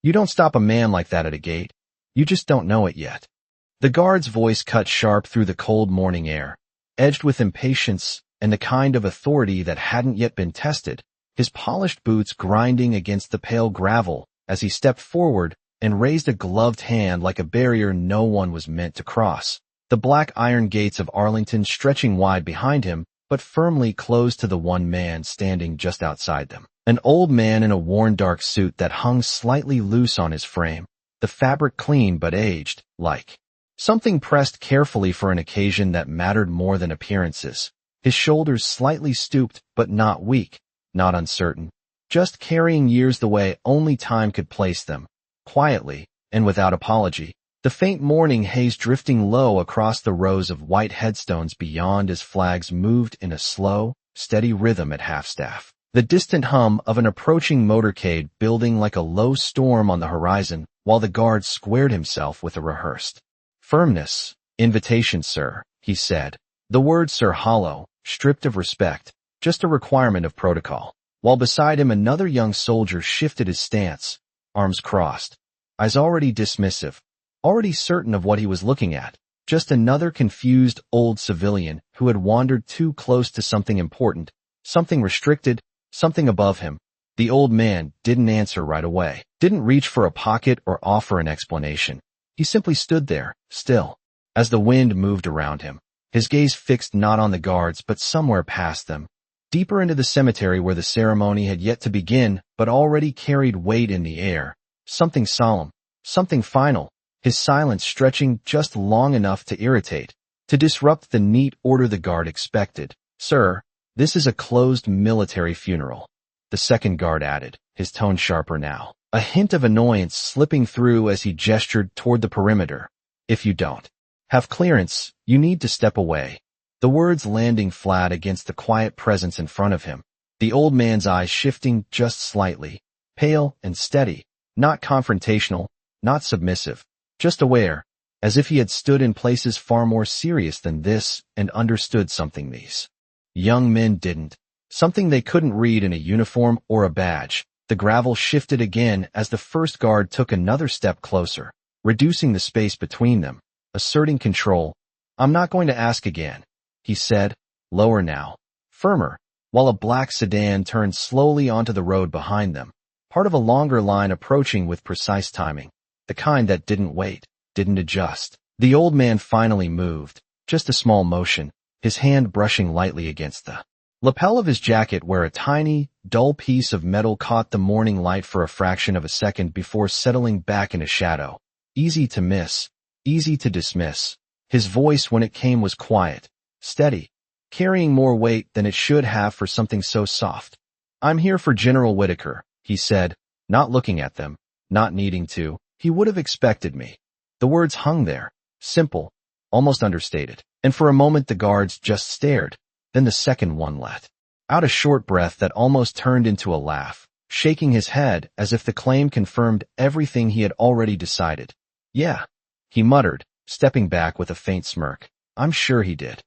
You don't stop a man like that at a gate. You just don't know it yet. The guard's voice cut sharp through the cold morning air, edged with impatience and the kind of authority that hadn't yet been tested, his polished boots grinding against the pale gravel as he stepped forward and raised a gloved hand like a barrier no one was meant to cross. The black iron gates of Arlington stretching wide behind him, but firmly closed to the one man standing just outside them. An old man in a worn dark suit that hung slightly loose on his frame, the fabric clean but aged, like something pressed carefully for an occasion that mattered more than appearances. His shoulders slightly stooped but not weak, not uncertain, just carrying years the way only time could place them, quietly and without apology. The faint morning haze drifting low across the rows of white headstones beyond as flags moved in a slow, steady rhythm at half-staff. The distant hum of an approaching motorcade building like a low storm on the horizon, while the guard squared himself with a rehearsed firmness. "Invitation, sir," he said. The word "sir" hollow, stripped of respect, just a requirement of protocol. While beside him another young soldier shifted his stance, arms crossed, eyes already dismissive, already certain of what he was looking at. Just another confused old civilian who had wandered too close to something important, something restricted, something above him. The old man didn't answer right away, didn't reach for a pocket or offer an explanation. He simply stood there, still. As the wind moved around him, his gaze fixed not on the guards but somewhere past them, deeper into the cemetery where the ceremony had yet to begin but already carried weight in the air. Something solemn, something final, his silence stretching just long enough to irritate, to disrupt the neat order the guard expected. "Sir, this is a closed military funeral," the second guard added, his tone sharper now, a hint of annoyance slipping through as he gestured toward the perimeter. "If you don't have clearance, you need to step away." The words landing flat against the quiet presence in front of him, the old man's eyes shifting just slightly, pale and steady, not confrontational, not submissive, just aware, as if he had stood in places far more serious than this and understood something these young men didn't, something they couldn't read in a uniform or a badge. The gravel shifted again as the first guard took another step closer, reducing the space between them, asserting control. "I'm not going to ask again," he said, lower now, firmer, while a black sedan turned slowly onto the road behind them, part of a longer line approaching with precise timing, the kind that didn't wait, didn't adjust. The old man finally moved, just a small motion, his hand brushing lightly against the lapel of his jacket where a tiny, dull piece of metal caught the morning light for a fraction of a second before settling back into shadow. Easy to miss, easy to dismiss. His voice when it came was quiet, steady, carrying more weight than it should have for something so soft. "I'm here for General Whitaker," he said, not looking at them, not needing to. He would have expected me. The words hung there, simple, almost understated, and for a moment the guards just stared. Then the second one let out a short breath that almost turned into a laugh, shaking his head as if the claim confirmed everything he had already decided. "Yeah," he muttered, stepping back with a faint smirk. "I'm sure he did."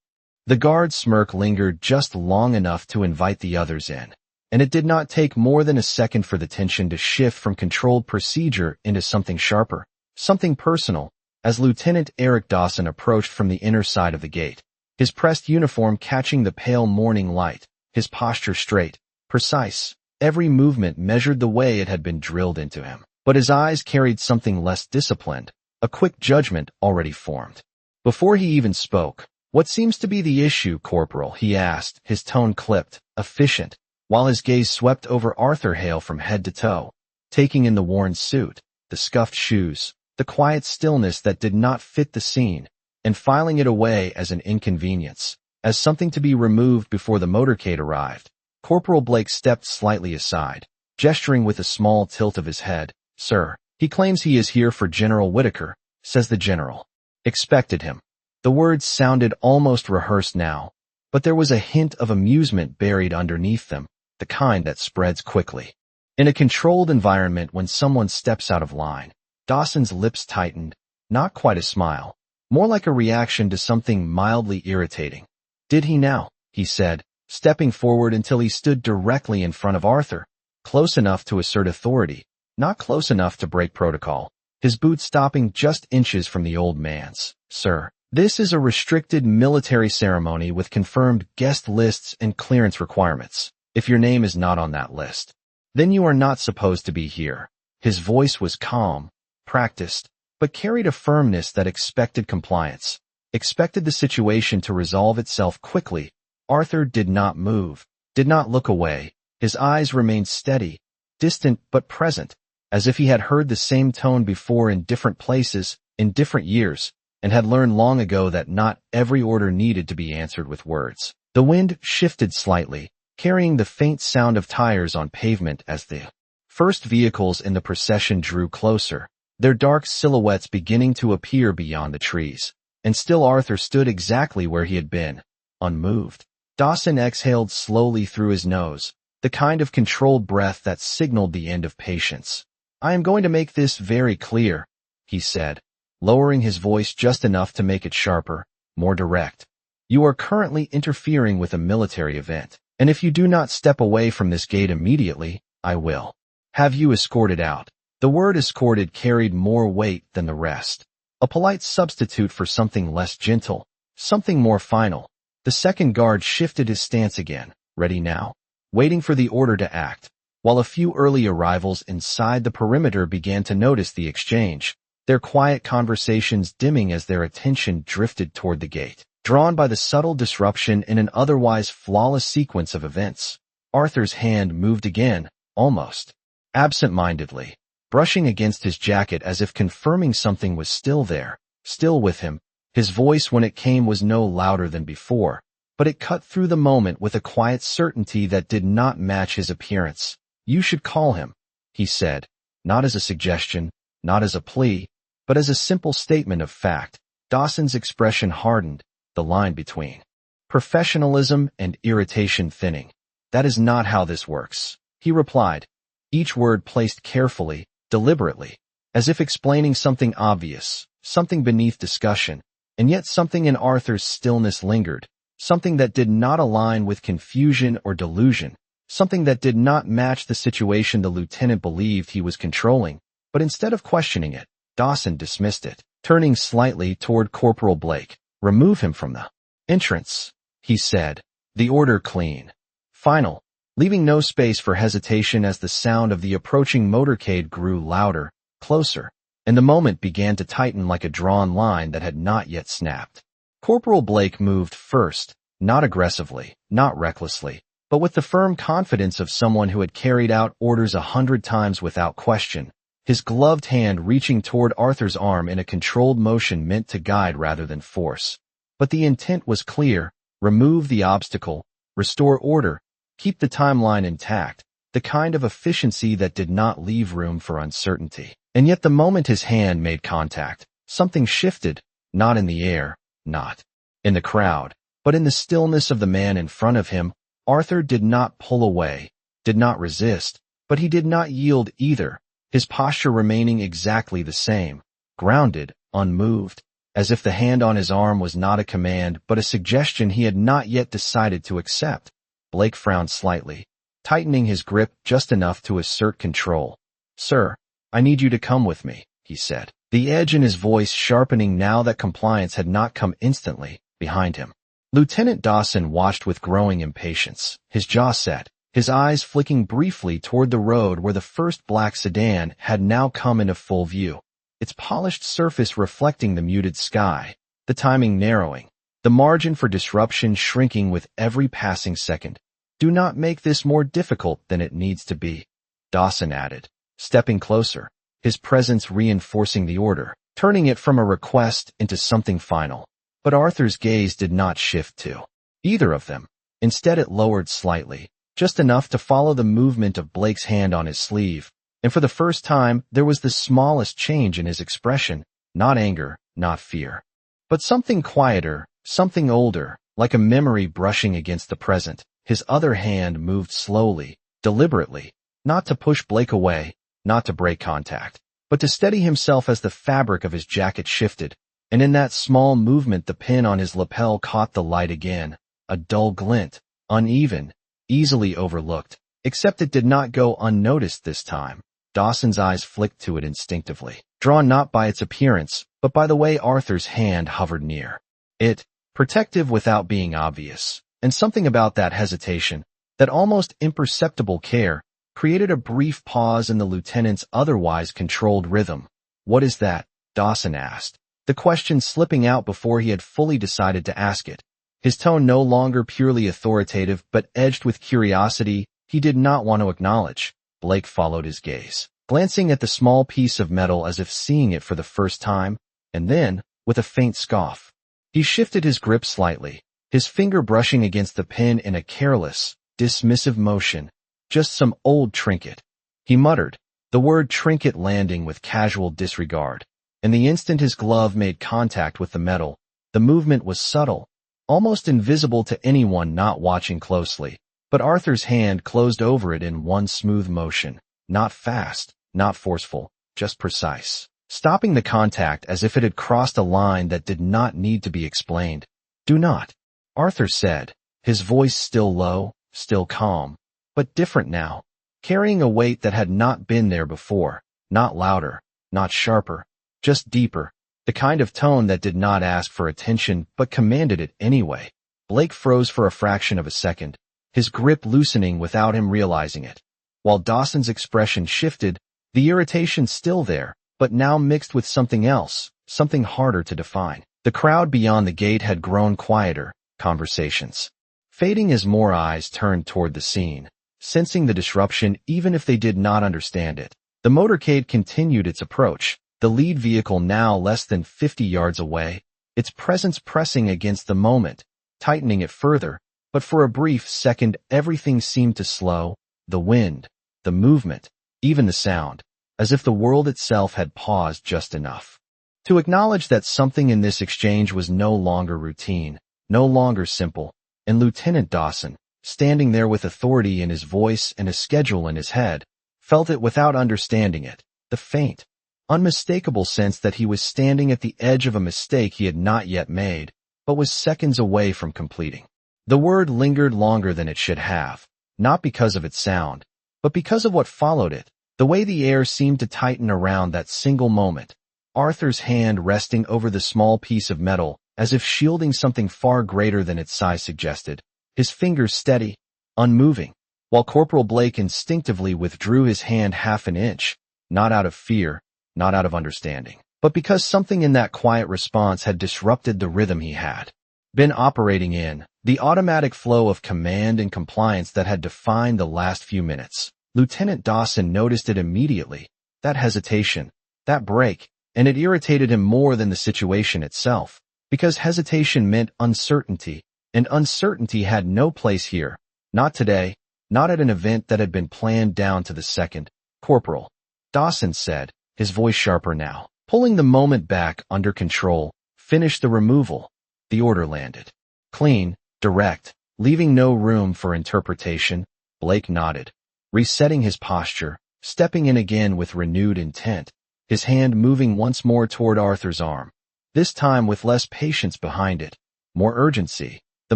The guard's smirk lingered just long enough to invite the others in, and it did not take more than a second for the tension to shift from controlled procedure into something sharper, something personal, as Lieutenant Eric Dawson approached from the inner side of the gate, his pressed uniform catching the pale morning light, his posture straight, precise, every movement measured the way it had been drilled into him. But his eyes carried something less disciplined, a quick judgment already formed. Before he even spoke, "What seems to be the issue, Corporal?" he asked, his tone clipped, efficient, while his gaze swept over Arthur Hale from head to toe, taking in the worn suit, the scuffed shoes, the quiet stillness that did not fit the scene, and filing it away as an inconvenience, as something to be removed before the motorcade arrived. Corporal Blake stepped slightly aside, gesturing with a small tilt of his head. "Sir, he claims he is here for General Whitaker," says the general. "Expected him." The words sounded almost rehearsed now, but there was a hint of amusement buried underneath them, the kind that spreads quickly. In a controlled environment when someone steps out of line, Dawson's lips tightened, not quite a smile, more like a reaction to something mildly irritating. "Did he now?" he said, stepping forward until he stood directly in front of Arthur, close enough to assert authority, not close enough to break protocol, his boots stopping just inches from the old man's. Sir, this is a restricted military ceremony with confirmed guest lists and clearance requirements. If your name is not on that list, then you are not supposed to be here. His voice was calm, practiced, but carried a firmness that expected compliance, expected the situation to resolve itself quickly. Arthur did not move, did not look away. His eyes remained steady, distant but present, as if he had heard the same tone before in different places, in different years, and had learned long ago that not every order needed to be answered with words. The wind shifted slightly, carrying the faint sound of tires on pavement as the first vehicles in the procession drew closer, their dark silhouettes beginning to appear beyond the trees. And still Arthur stood exactly where he had been, unmoved. Dawson exhaled slowly through his nose, the kind of controlled breath that signaled the end of patience. I am going to make this very clear, he said, lowering his voice just enough to make it sharper, more direct. You are currently interfering with a military event, and if you do not step away from this gate immediately, I will have you escorted out. The word escorted carried more weight than the rest, a polite substitute for something less gentle, something more final. The second guard shifted his stance again, ready now, waiting for the order to act, while a few early arrivals inside the perimeter began to notice the exchange, their quiet conversations dimming as their attention drifted toward the gate, drawn by the subtle disruption in an otherwise flawless sequence of events. Arthur's hand moved again, almost absent-mindedly, brushing against his jacket as if confirming something was still there, still with him. His voice when it came was no louder than before, but it cut through the moment with a quiet certainty that did not match his appearance. You should call him, he said, not as a suggestion, not as a plea, but as a simple statement of fact. Dawson's expression hardened, the line between professionalism and irritation thinning. That is not how this works, he replied, each word placed carefully, deliberately, as if explaining something obvious, something beneath discussion, and yet something in Arthur's stillness lingered, something that did not align with confusion or delusion, something that did not match the situation the lieutenant believed he was controlling, but instead of questioning it, Dawson dismissed it, turning slightly toward Corporal Blake. Remove him from the entrance, he said, the order clean, final, leaving no space for hesitation as the sound of the approaching motorcade grew louder, closer, and the moment began to tighten like a drawn line that had not yet snapped. Corporal Blake moved first, not aggressively, not recklessly, but with the firm confidence of someone who had carried out orders 100 times without question, his gloved hand reaching toward Arthur's arm in a controlled motion meant to guide rather than force. But the intent was clear: remove the obstacle, restore order, keep the timeline intact, the kind of efficiency that did not leave room for uncertainty. And yet the moment his hand made contact, something shifted, not in the air, not in the crowd, but in the stillness of the man in front of him. Arthur did not pull away, did not resist, but he did not yield either, his posture remaining exactly the same, grounded, unmoved, as if the hand on his arm was not a command but a suggestion he had not yet decided to accept. Blake frowned slightly, tightening his grip just enough to assert control. Sir, I need you to come with me, he said, the edge in his voice sharpening now that compliance had not come instantly, behind him. Lieutenant Dawson watched with growing impatience, his jaw set, his eyes flicking briefly toward the road where the first black sedan had now come into full view, its polished surface reflecting the muted sky, the timing narrowing, the margin for disruption shrinking with every passing second. Do not make this more difficult than it needs to be, Dawson added, stepping closer, his presence reinforcing the order, turning it from a request into something final. But Arthur's gaze did not shift to either of them. Instead it lowered slightly, just enough to follow the movement of Blake's hand on his sleeve, and for the first time there was the smallest change in his expression, not anger, not fear, but something quieter, something older, like a memory brushing against the present. His other hand moved slowly, deliberately, not to push Blake away, not to break contact, but to steady himself as the fabric of his jacket shifted, and in that small movement the pin on his lapel caught the light again, a dull glint, uneven, easily overlooked, except it did not go unnoticed this time. Dawson's eyes flicked to it instinctively, drawn not by its appearance, but by the way Arthur's hand hovered near it, protective without being obvious. And something about that hesitation, that almost imperceptible care, created a brief pause in the lieutenant's otherwise controlled rhythm. "What is that?" Dawson asked, the question slipping out before he had fully decided to ask it. His tone no longer purely authoritative but edged with curiosity he did not want to acknowledge. Blake followed his gaze, glancing at the small piece of metal as if seeing it for the first time, and then, with a faint scoff, he shifted his grip slightly, his finger brushing against the pin in a careless, dismissive motion. "Just some old trinket," he muttered, the word trinket landing with casual disregard. And the instant his glove made contact with the metal, the movement was subtle, almost invisible to anyone not watching closely. But Arthur's hand closed over it in one smooth motion, not fast, not forceful, just precise, stopping the contact as if it had crossed a line that did not need to be explained. "Do not," Arthur said, his voice still low, still calm, but different now, carrying a weight that had not been there before, not louder, not sharper, just deeper, the kind of tone that did not ask for attention but commanded it anyway. Blake froze for a fraction of a second, his grip loosening without him realizing it. While Dawson's expression shifted, the irritation still there, but now mixed with something else, something harder to define. The crowd beyond the gate had grown quieter, conversations fading as more eyes turned toward the scene, sensing the disruption even if they did not understand it. The motorcade continued its approach, the lead vehicle now less than 50 yards away, its presence pressing against the moment, tightening it further. But for a brief second everything seemed to slow, the wind, the movement, even the sound, as if the world itself had paused just enough to acknowledge that something in this exchange was no longer routine, no longer simple. And Lieutenant Dawson, standing there with authority in his voice and a schedule in his head, felt it without understanding it, the faint, unmistakable sense that he was standing at the edge of a mistake he had not yet made, but was seconds away from completing. The word lingered longer than it should have, not because of its sound, but because of what followed it, the way the air seemed to tighten around that single moment, Arthur's hand resting over the small piece of metal as if shielding something far greater than its size suggested, his fingers steady, unmoving, while Corporal Blake instinctively withdrew his hand half an inch, not out of fear, not out of understanding, but because something in that quiet response had disrupted the rhythm he had been operating in, the automatic flow of command and compliance that had defined the last few minutes. Lieutenant Dawson noticed it immediately, that hesitation, that break, and it irritated him more than the situation itself, because hesitation meant uncertainty, and uncertainty had no place here, not today, not at an event that had been planned down to the second. "Corporal," Dawson said, his voice sharper now, pulling the moment back under control, "finish the removal." The order landed. Clean, direct, leaving no room for interpretation. Blake nodded, resetting his posture, stepping in again with renewed intent, his hand moving once more toward Arthur's arm, this time with less patience behind it, more urgency. The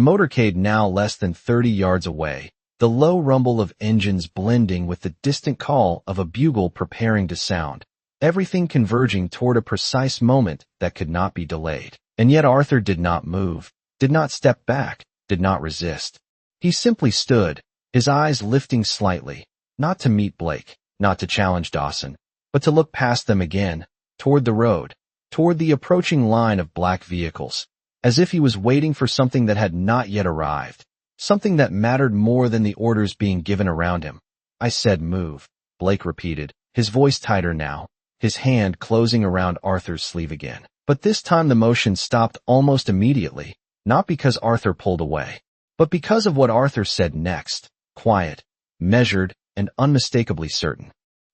motorcade now less than 30 yards away, the low rumble of engines blending with the distant call of a bugle preparing to sound, everything converging toward a precise moment that could not be delayed. And yet Arthur did not move, did not step back, did not resist. He simply stood, his eyes lifting slightly, not to meet Blake, not to challenge Dawson, but to look past them again, toward the road, toward the approaching line of black vehicles, as if he was waiting for something that had not yet arrived, something that mattered more than the orders being given around him. "I said move," Blake repeated, his voice tighter now, his hand closing around Arthur's sleeve again. But this time the motion stopped almost immediately, not because Arthur pulled away, but because of what Arthur said next, quiet, measured, and unmistakably certain.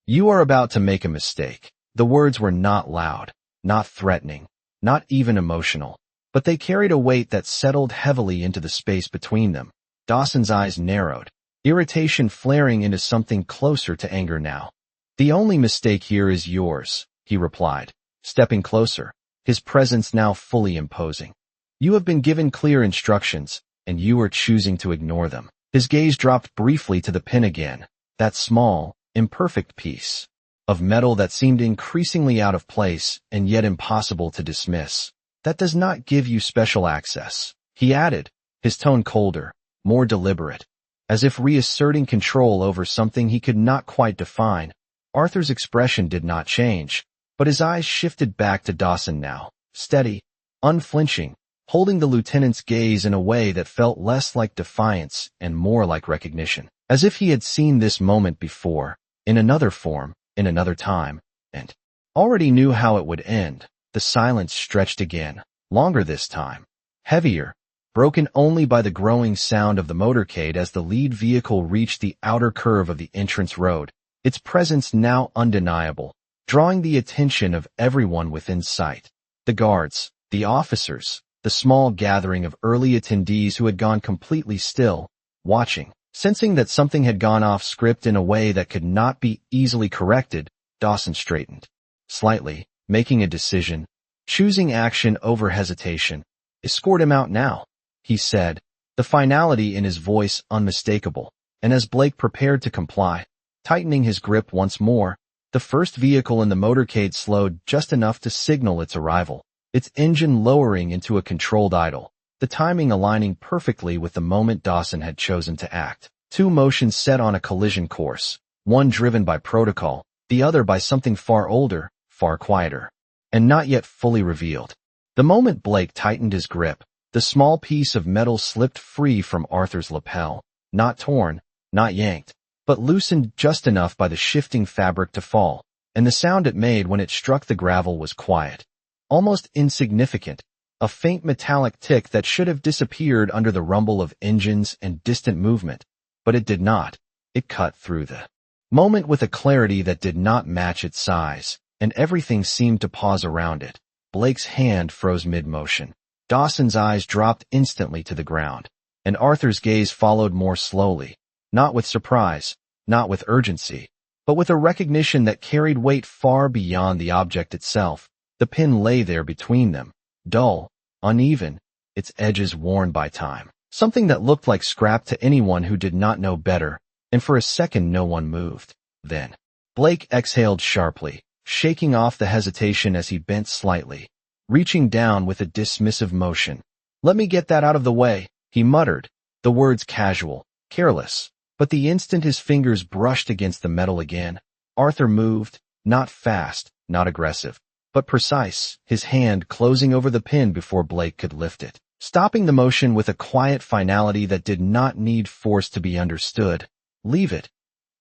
"You are about to make a mistake." The words were not loud, not threatening, not even emotional, but they carried a weight that settled heavily into the space between them. Dawson's eyes narrowed, irritation flaring into something closer to anger now. "The only mistake here is yours," he replied, stepping closer, his presence now fully imposing. "You have been given clear instructions, and you are choosing to ignore them." His gaze dropped briefly to the pin again, that small, imperfect piece. of metal that seemed increasingly out of place and yet impossible to dismiss. That does not give you special access, he added, his tone colder, more deliberate, as if reasserting control over something he could not quite define. Arthur's expression did not change, but his eyes shifted back to Dawson now, steady, unflinching, holding the lieutenant's gaze in a way that felt less like defiance and more like recognition, as if he had seen this moment before, in another form, in another time, and already knew how it would end. The silence stretched again, longer this time, heavier, broken only by the growing sound of the motorcade as the lead vehicle reached the outer curve of the entrance road, its presence now undeniable, drawing the attention of everyone within sight. The guards, the officers, the small gathering of early attendees who had gone completely still, watching, sensing that something had gone off script in a way that could not be easily corrected. Dawson straightened slightly, making a decision, choosing action over hesitation. "Escort him out now," he said, the finality in his voice unmistakable, and as Blake prepared to comply, tightening his grip once more, the first vehicle in the motorcade slowed just enough to signal its arrival, its engine lowering into a controlled idle, the timing aligning perfectly with the moment Dawson had chosen to act. Two motions set on a collision course, one driven by protocol, the other by something far older, far quieter, and not yet fully revealed. The moment Blake tightened his grip, the small piece of metal slipped free from Arthur's lapel, not torn, not yanked, but loosened just enough by the shifting fabric to fall, and the sound it made when it struck the gravel was quiet, almost insignificant, a faint metallic tick that should have disappeared under the rumble of engines and distant movement, but it did not. It cut through the moment with a clarity that did not match its size, and everything seemed to pause around it. Blake's hand froze mid-motion. Dawson's eyes dropped instantly to the ground, and Arthur's gaze followed more slowly, not with surprise, not with urgency, but with a recognition that carried weight far beyond the object itself. The pin lay there between them, dull, uneven, its edges worn by time, something that looked like scrap to anyone who did not know better, and for a second no one moved. Then, Blake exhaled sharply, shaking off the hesitation as he bent slightly, reaching down with a dismissive motion. "Let me get that out of the way," he muttered, the words casual, careless, but the instant his fingers brushed against the metal again, Arthur moved, not fast, not aggressive, but precise, his hand closing over the pin before Blake could lift it, stopping the motion with a quiet finality that did not need force to be understood. "Leave it,"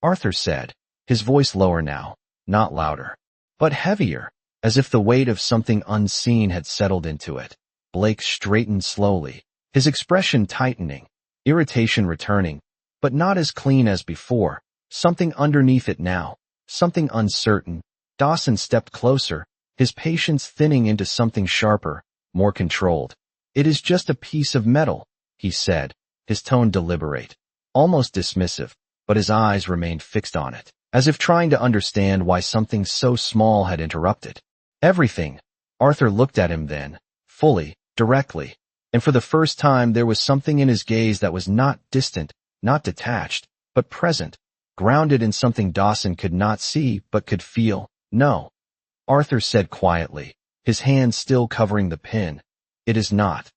Arthur said, his voice lower now, not louder, but heavier, as if the weight of something unseen had settled into it. Blake straightened slowly, his expression tightening, irritation returning, but not as clean as before, something underneath it now, something uncertain. Dawson stepped closer, his patience thinning into something sharper, more controlled. "It is just a piece of metal," he said, his tone deliberate, almost dismissive, but his eyes remained fixed on it, as if trying to understand why something so small had interrupted everything. Arthur looked at him then, fully, directly, and for the first time there was something in his gaze that was not distant, not detached, but present, grounded in something Dawson could not see but could feel. "No," Arthur said quietly, his hand still covering the pin. "It is not."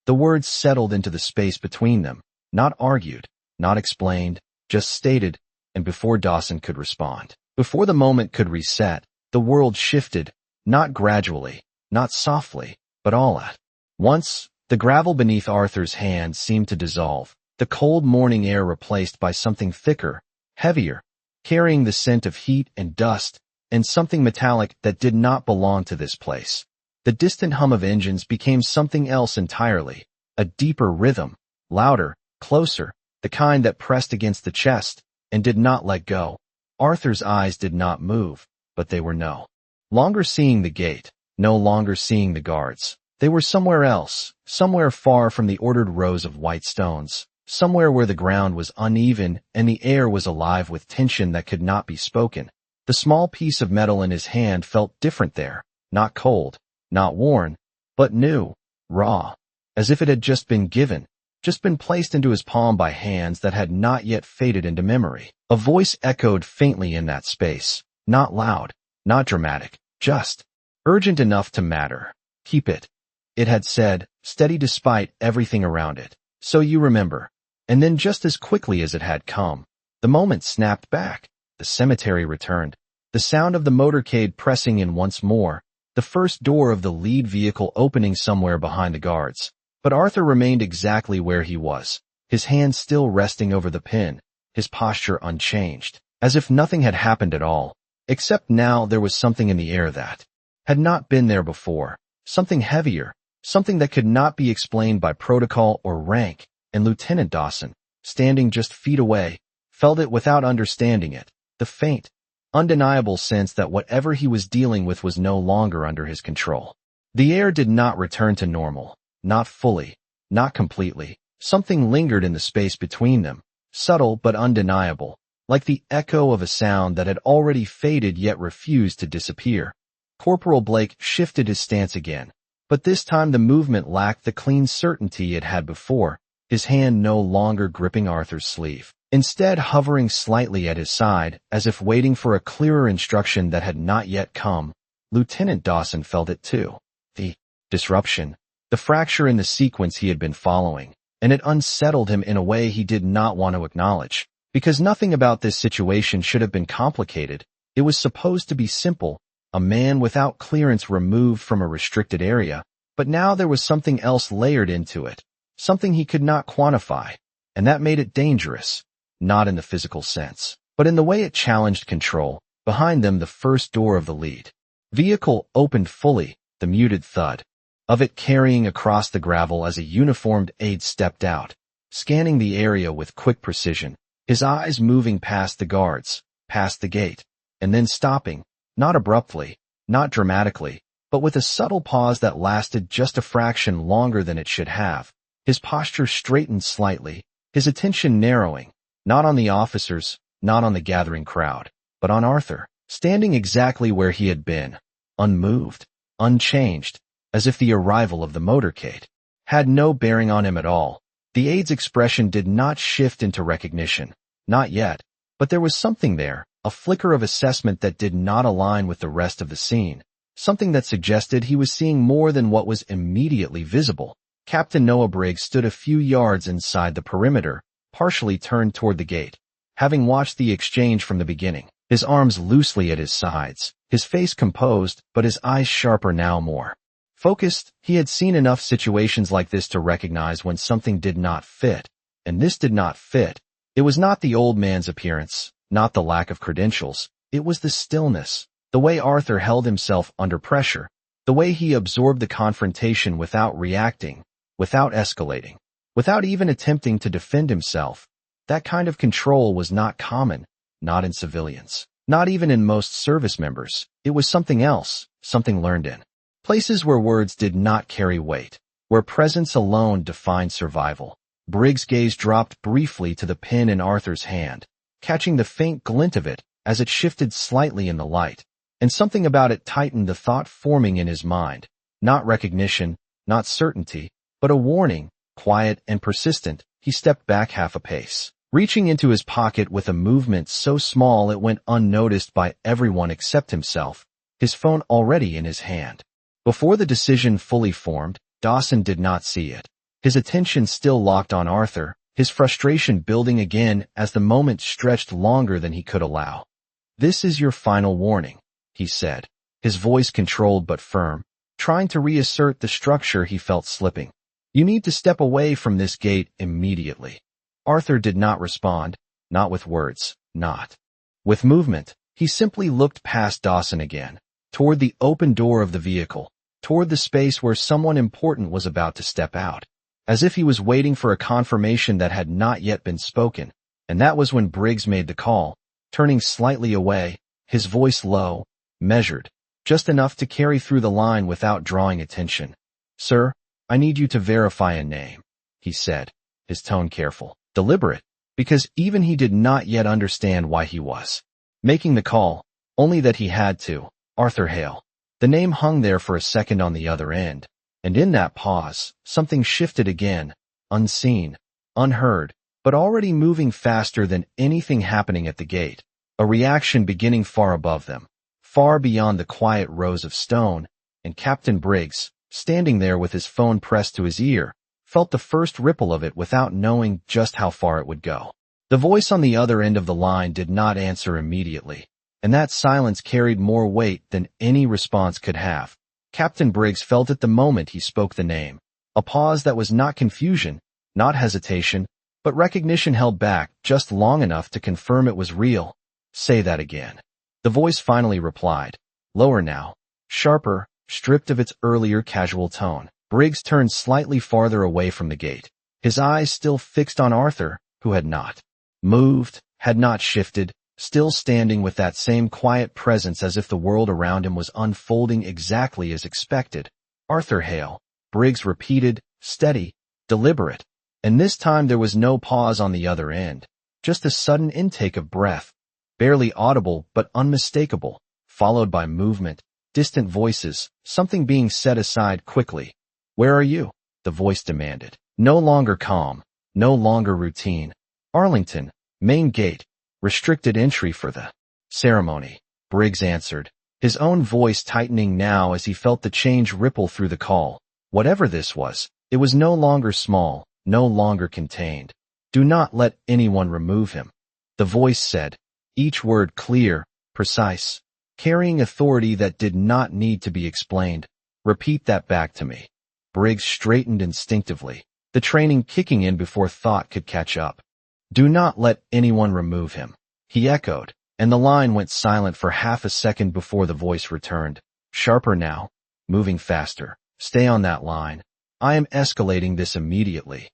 The words settled into the space between them, not argued, not explained, just stated, and before Dawson could respond, before the moment could reset, the world shifted, not gradually, not softly, but all at once. The gravel beneath Arthur's hand seemed to dissolve, the cold morning air replaced by something thicker, heavier, carrying the scent of heat and dust, and something metallic that did not belong to this place. The distant hum of engines became something else entirely, a deeper rhythm, louder, closer, the kind that pressed against the chest, and did not let go. Arthur's eyes did not move, but they were no longer seeing the gate, no longer seeing the guards. They were somewhere else, somewhere far from the ordered rows of white stones, somewhere where the ground was uneven and the air was alive with tension that could not be spoken. The small piece of metal in his hand felt different there, not cold, not worn, but new, raw, as if it had just been given, just been placed into his palm by hands that had not yet faded into memory. A voice echoed faintly in that space. Not loud, not dramatic, just urgent enough to matter. Keep it. It had said, steady despite everything around it. So you remember. And then just as quickly as it had come, the moment snapped back. The cemetery returned. The sound of the motorcade pressing in once more, the first door of the lead vehicle opening somewhere behind the guards. But Arthur remained exactly where he was, his hand still resting over the pin, his posture unchanged, as if nothing had happened at all, except now there was something in the air that had not been there before, something heavier, something that could not be explained by protocol or rank, and Lieutenant Dawson, standing just feet away, felt it without understanding it, the faint, undeniable sense that whatever he was dealing with was no longer under his control. The air did not return to normal, not fully, not completely. Something lingered in the space between them, subtle but undeniable, like the echo of a sound that had already faded yet refused to disappear. Corporal Blake shifted his stance again, but this time the movement lacked the clean certainty it had before, his hand no longer gripping Arthur's sleeve, instead hovering slightly at his side, as if waiting for a clearer instruction that had not yet come. Lieutenant Dawson felt it too. The disruption, the fracture in the sequence he had been following, and it unsettled him in a way he did not want to acknowledge, because nothing about this situation should have been complicated. It was supposed to be simple, a man without clearance removed from a restricted area, but now there was something else layered into it, something he could not quantify, and that made it dangerous, not in the physical sense, but in the way it challenged control. Behind them, the first door of the lead vehicle opened fully, the muted thud of it carrying across the gravel as a uniformed aide stepped out, scanning the area with quick precision, his eyes moving past the guards, past the gate, and then stopping, not abruptly, not dramatically, but with a subtle pause that lasted just a fraction longer than it should have. His posture straightened slightly, his attention narrowing, not on the officers, not on the gathering crowd, but on Arthur, standing exactly where he had been, unmoved, unchanged, as if the arrival of the motorcade had no bearing on him at all. The aide's expression did not shift into recognition, not yet, but there was something there, a flicker of assessment that did not align with the rest of the scene, something that suggested he was seeing more than what was immediately visible. Captain Noah Briggs stood a few yards inside the perimeter, partially turned toward the gate, having watched the exchange from the beginning, his arms loosely at his sides, his face composed, but his eyes sharper now, more focused. He had seen enough situations like this to recognize when something did not fit, and this did not fit. It was not the old man's appearance, not the lack of credentials, it was the stillness, the way Arthur held himself under pressure, the way he absorbed the confrontation without reacting, without escalating, without even attempting to defend himself. That kind of control was not common, not in civilians, not even in most service members. It was something else, something learned in places where words did not carry weight, where presence alone defined survival. Briggs' gaze dropped briefly to the pin in Arthur's hand, catching the faint glint of it as it shifted slightly in the light, and something about it tightened the thought forming in his mind. Not recognition, not certainty, but a warning, quiet and persistent. He stepped back half a pace, reaching into his pocket with a movement so small it went unnoticed by everyone except himself, his phone already in his hand. Before the decision fully formed, Dawson did not see it. His attention still locked on Arthur, his frustration building again as the moment stretched longer than he could allow. "This is your final warning," he said, his voice controlled but firm, trying to reassert the structure he felt slipping. "You need to step away from this gate immediately." Arthur did not respond, not with words, not with movement. He simply looked past Dawson again, toward the open door of the vehicle, toward the space where someone important was about to step out, as if he was waiting for a confirmation that had not yet been spoken. And that was when Briggs made the call, turning slightly away, his voice low, measured, just enough to carry through the line without drawing attention. "Sir, I need you to verify a name," he said, his tone careful, deliberate, because even he did not yet understand why he was making the call, only that he had to. "Arthur Hale." The name hung there for a second on the other end, and in that pause, something shifted again, unseen, unheard, but already moving faster than anything happening at the gate. a reaction beginning far above them, far beyond the quiet rows of stone, and Captain Briggs, standing there with his phone pressed to his ear, felt the first ripple of it without knowing just how far it would go. The voice on the other end of the line did not answer immediately, and that silence carried more weight than any response could have. Captain Briggs felt it the moment he spoke the name, a pause that was not confusion, not hesitation, but recognition held back just long enough to confirm it was real. "Say that again." The voice finally replied, lower now, sharper, stripped of its earlier casual tone. Briggs turned slightly farther away from the gate, his eyes still fixed on Arthur, who had not moved, had not shifted, still standing with that same quiet presence as if the world around him was unfolding exactly as expected. "Arthur Hale," Briggs repeated, steady, deliberate, and this time there was no pause on the other end, just a sudden intake of breath, barely audible but unmistakable, followed by movement, distant voices, something being set aside quickly. "Where are you?" the voice demanded. No longer calm, no longer routine. "Arlington, main gate, restricted entry for the ceremony," Briggs answered, his own voice tightening now as he felt the change ripple through the call. Whatever this was, it was no longer small, no longer contained. "Do not let anyone remove him," the voice said, each word clear, precise, carrying authority that did not need to be explained. "Repeat that back to me." Briggs straightened instinctively, the training kicking in before thought could catch up. "Do not let anyone remove him," he echoed, and the line went silent for half a second before the voice returned, sharper now, moving faster. "Stay on that line. I am escalating this immediately."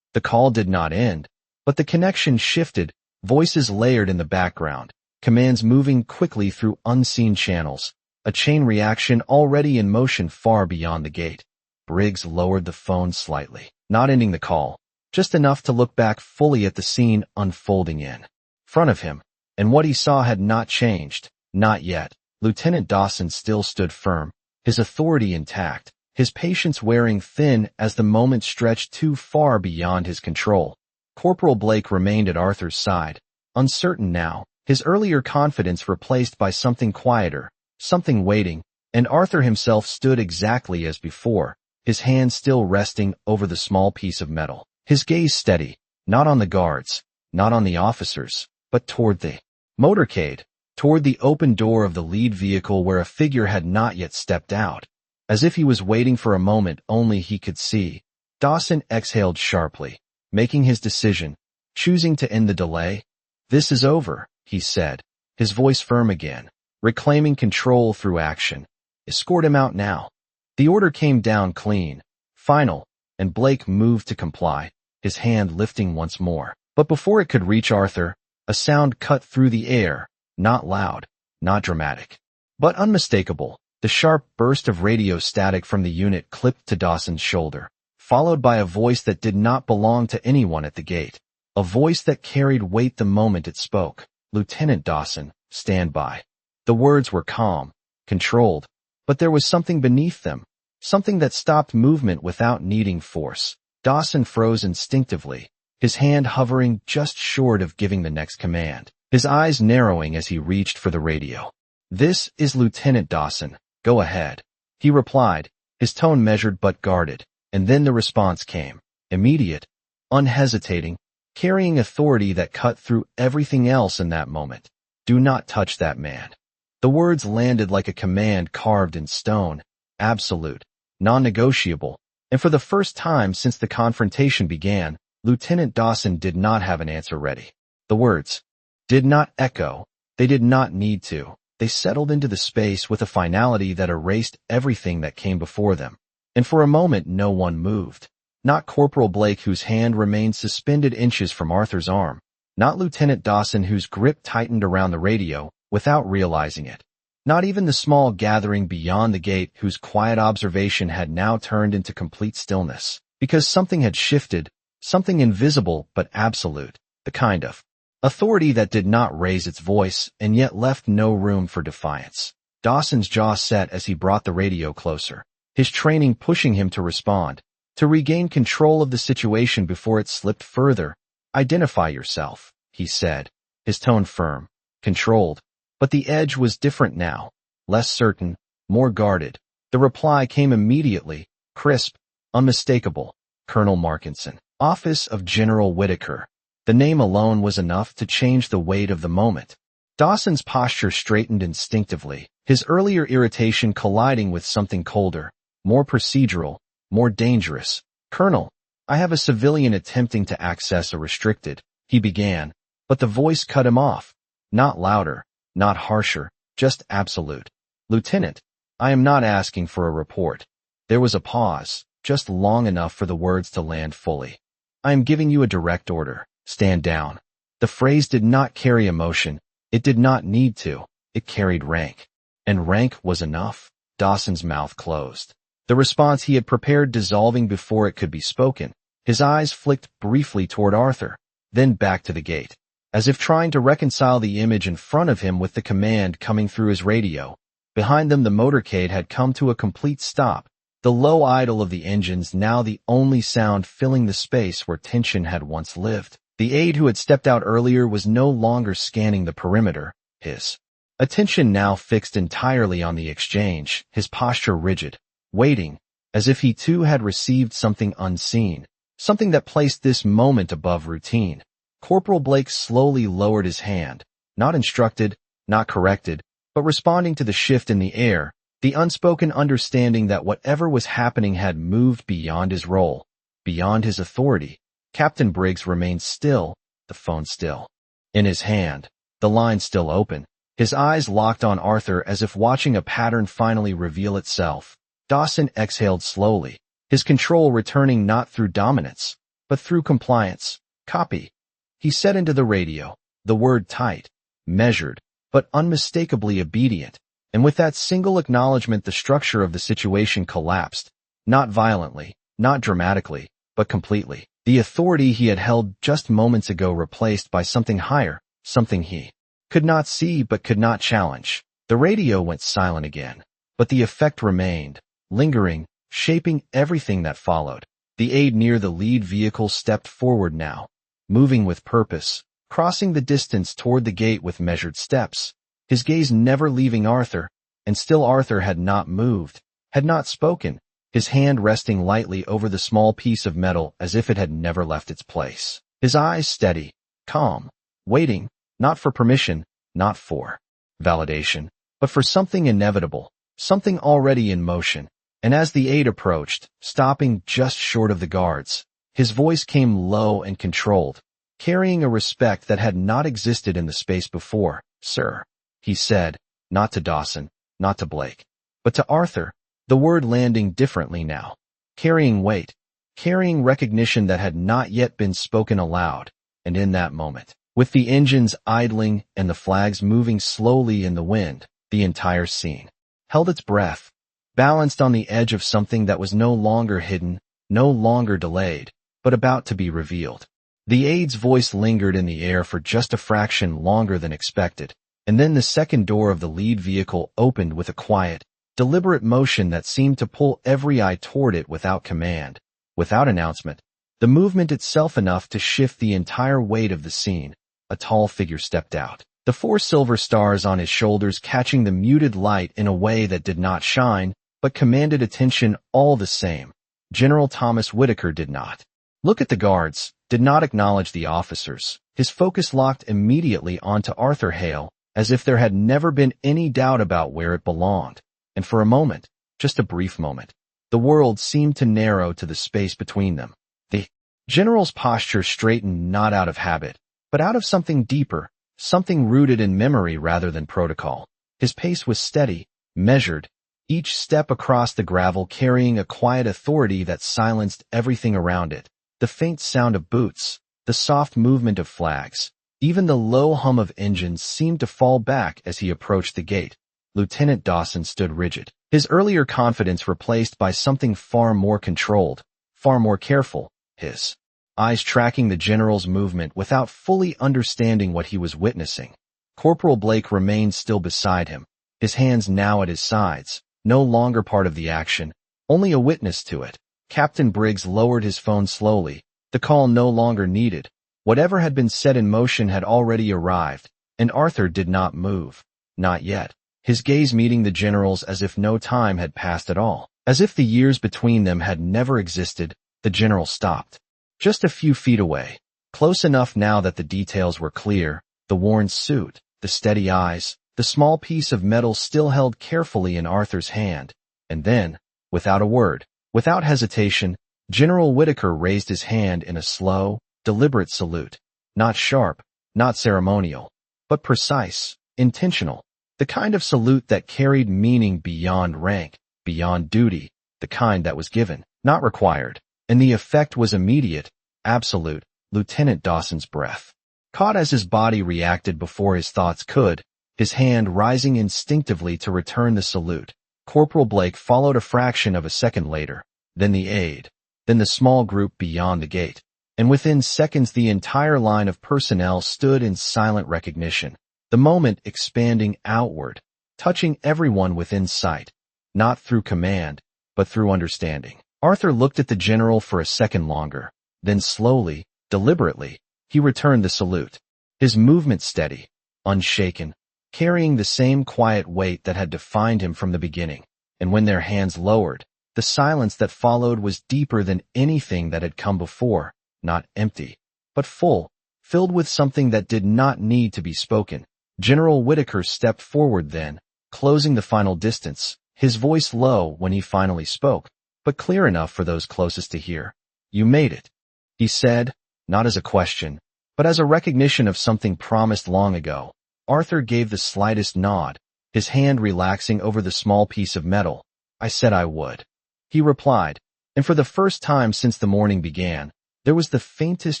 The call did not end, but the connection shifted, voices layered in the background, commands moving quickly through unseen channels, a chain reaction already in motion far beyond the gate. Briggs lowered the phone slightly, not ending the call, just enough to look back fully at the scene unfolding in front of him, and what he saw had not changed, not yet. Lieutenant Dawson still stood firm, his authority intact, his patience wearing thin as the moment stretched too far beyond his control. Corporal Blake remained at Arthur's side, uncertain now, his earlier confidence replaced by something quieter, something waiting, and Arthur himself stood exactly as before, his hand still resting over the small piece of metal, his gaze steady, not on the guards, not on the officers, but toward the motorcade, toward the open door of the lead vehicle where a figure had not yet stepped out. As if he was waiting for a moment only he could see, Dawson exhaled sharply, making his decision, choosing to end the delay. "This is over," he said, his voice firm again, reclaiming control through action. "Escort him out now." The order came down clean, final, and Blake moved to comply, his hand lifting once more. But before it could reach Arthur, a sound cut through the air, not loud, not dramatic, but unmistakable. The sharp burst of radio static from the unit clipped to Dawson's shoulder, followed by a voice that did not belong to anyone at the gate, a voice that carried weight the moment it spoke. "Lieutenant Dawson, stand by." The words were calm, controlled, but there was something beneath them, something that stopped movement without needing force. Dawson froze instinctively, his hand hovering just short of giving the next command, his eyes narrowing as he reached for the radio. "This is Lieutenant Dawson. Go ahead," he replied, his tone measured but guarded, and then the response came, immediate, unhesitating, carrying authority that cut through everything else in that moment. "Do not touch that man." The words landed like a command carved in stone, absolute, non-negotiable, and for the first time since the confrontation began, Lieutenant Dawson did not have an answer ready. The words did not echo, they did not need to. They settled into the space with a finality that erased everything that came before them. And for a moment no one moved. Not Corporal Blake, whose hand remained suspended inches from Arthur's arm. Not Lieutenant Dawson, whose grip tightened around the radio, without realizing it. Not even the small gathering beyond the gate, whose quiet observation had now turned into complete stillness. Because something had shifted, something invisible but absolute, the kind of authority that did not raise its voice and yet left no room for defiance. Dawson's jaw set as he brought the radio closer, his training pushing him to respond, to regain control of the situation before it slipped further. "Identify yourself," he said, his tone firm. controlled. But the edge was different now, less certain, more guarded. The reply came immediately, crisp, unmistakable. Colonel Markinson, Office of General Whitaker. The name alone was enough to change the weight of the moment. Dawson's posture straightened instinctively, his earlier irritation colliding with something colder, more procedural, more dangerous. Colonel, I have a civilian attempting to access a restricted, he began, but the voice cut him off. Not louder, not harsher, just absolute. Lieutenant, I am not asking for a report. There was a pause, just long enough for the words to land fully. I am giving you a direct order. Stand down. The phrase did not carry emotion. It did not need to. It carried rank. And rank was enough. Dawson's mouth closed. The response he had prepared dissolving before it could be spoken. His eyes flicked briefly toward Arthur, then back to the gate, as if trying to reconcile the image in front of him with the command coming through his radio. Behind them the motorcade had come to a complete stop, the low idle of the engines now the only sound filling the space where tension had once lived. The aide who had stepped out earlier was no longer scanning the perimeter, his attention now fixed entirely on the exchange, his posture rigid, waiting, as if he too had received something unseen, something that placed this moment above routine. Corporal Blake slowly lowered his hand, not instructed, not corrected, but responding to the shift in the air, the unspoken understanding that whatever was happening had moved beyond his role, beyond his authority. Captain Briggs remained still, the phone still in his hand, the line still open, his eyes locked on Arthur as if watching a pattern finally reveal itself. Dawson exhaled slowly, his control returning not through dominance, but through compliance. Copy. He said into the radio, the word tight, measured, but unmistakably obedient, and with that single acknowledgement the structure of the situation collapsed, not violently, not dramatically, but completely. The authority he had held just moments ago replaced by something higher, something he could not see but could not challenge. The radio went silent again, but the effect remained, lingering, shaping everything that followed. The aide near the lead vehicle stepped forward now, moving with purpose, crossing the distance toward the gate with measured steps, his gaze never leaving Arthur, and still Arthur had not moved, had not spoken, his hand resting lightly over the small piece of metal as if it had never left its place. His eyes steady, calm, waiting, not for permission, not for validation, but for something inevitable, something already in motion. And as the aide approached, stopping just short of the guards, his voice came low and controlled, carrying a respect that had not existed in the space before. Sir, he said, not to Dawson, not to Blake, but to Arthur, the word landing differently now, carrying weight, carrying recognition that had not yet been spoken aloud. And in that moment, with the engines idling and the flags moving slowly in the wind, the entire scene held its breath, balanced on the edge of something that was no longer hidden, no longer delayed, but about to be revealed. The aide's voice lingered in the air for just a fraction longer than expected, and then the second door of the lead vehicle opened with a quiet, deliberate motion that seemed to pull every eye toward it without command, without announcement, the movement itself enough to shift the entire weight of the scene. A tall figure stepped out, the 4 silver stars on his shoulders catching the muted light in a way that did not shine, but commanded attention all the same. General Thomas Whitaker did not look at the guards, did not acknowledge the officers. His focus locked immediately onto Arthur Hale, as if there had never been any doubt about where it belonged. And for a moment, just a brief moment, the world seemed to narrow to the space between them. The general's posture straightened not out of habit, but out of something deeper, something rooted in memory rather than protocol. His pace was steady, measured, each step across the gravel carrying a quiet authority that silenced everything around it. The faint sound of boots, the soft movement of flags, even the low hum of engines seemed to fall back as he approached the gate. Lieutenant Dawson stood rigid, his earlier confidence replaced by something far more controlled, far more careful, his eyes tracking the general's movement without fully understanding what he was witnessing. Corporal Blake remained still beside him, his hands now at his sides, no longer part of the action, only a witness to it. Captain Briggs lowered his phone slowly, the call no longer needed. Whatever had been set in motion had already arrived, and Arthur did not move. Not yet. His gaze meeting the general's as if no time had passed at all. As if the years between them had never existed, the general stopped. Just a few feet away. Close enough now that the details were clear, the worn suit, the steady eyes, the small piece of metal still held carefully in Arthur's hand. And then, without a word, without hesitation, General Whitaker raised his hand in a slow, deliberate salute. Not sharp, not ceremonial, but precise, intentional. The kind of salute that carried meaning beyond rank, beyond duty, the kind that was given, not required. And the effect was immediate, absolute. Lieutenant Dawson's breath caught as his body reacted before his thoughts could, his hand rising instinctively to return the salute. Corporal Blake followed a fraction of a second later, then the aide, then the small group beyond the gate, and within seconds the entire line of personnel stood in silent recognition, the moment expanding outward, touching everyone within sight, not through command, but through understanding. Arthur looked at the general for a second longer, then slowly, deliberately, he returned the salute, his movement steady, unshaken, carrying the same quiet weight that had defined him from the beginning. And when their hands lowered, the silence that followed was deeper than anything that had come before, not empty, but full, filled with something that did not need to be spoken. General Whitaker stepped forward then, closing the final distance, his voice low when he finally spoke, but clear enough for those closest to hear. "You made it," he said, not as a question, but as a recognition of something promised long ago. Arthur gave the slightest nod, his hand relaxing over the small piece of metal. "I said I would," he replied, and for the first time since the morning began, there was the faintest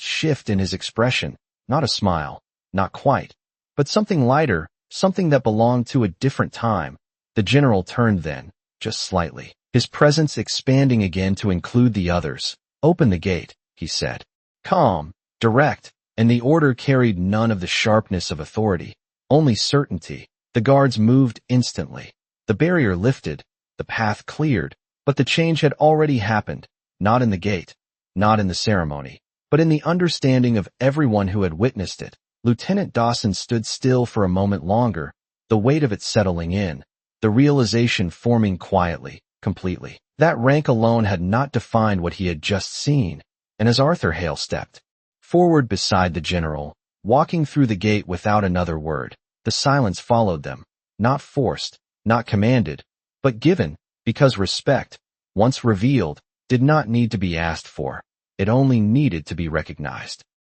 shift in his expression, not a smile, not quite, but something lighter, something that belonged to a different time. The general turned then, just slightly, his presence expanding again to include the others. "Open the gate," he said. Calm, direct, and the order carried none of the sharpness of authority, only certainty. The guards moved instantly. The barrier lifted, the path cleared, but the change had already happened, not in the gate, not in the ceremony, but in the understanding of everyone who had witnessed it. Lieutenant Dawson stood still for a moment longer, the weight of it settling in, the realization forming quietly, completely. That rank alone had not defined what he had just seen. And as Arthur Hale stepped forward beside the general, walking through the gate without another word, the silence followed them, not forced, not commanded, but given, because respect, once revealed, did not need to be asked for. It only needed to be recognized.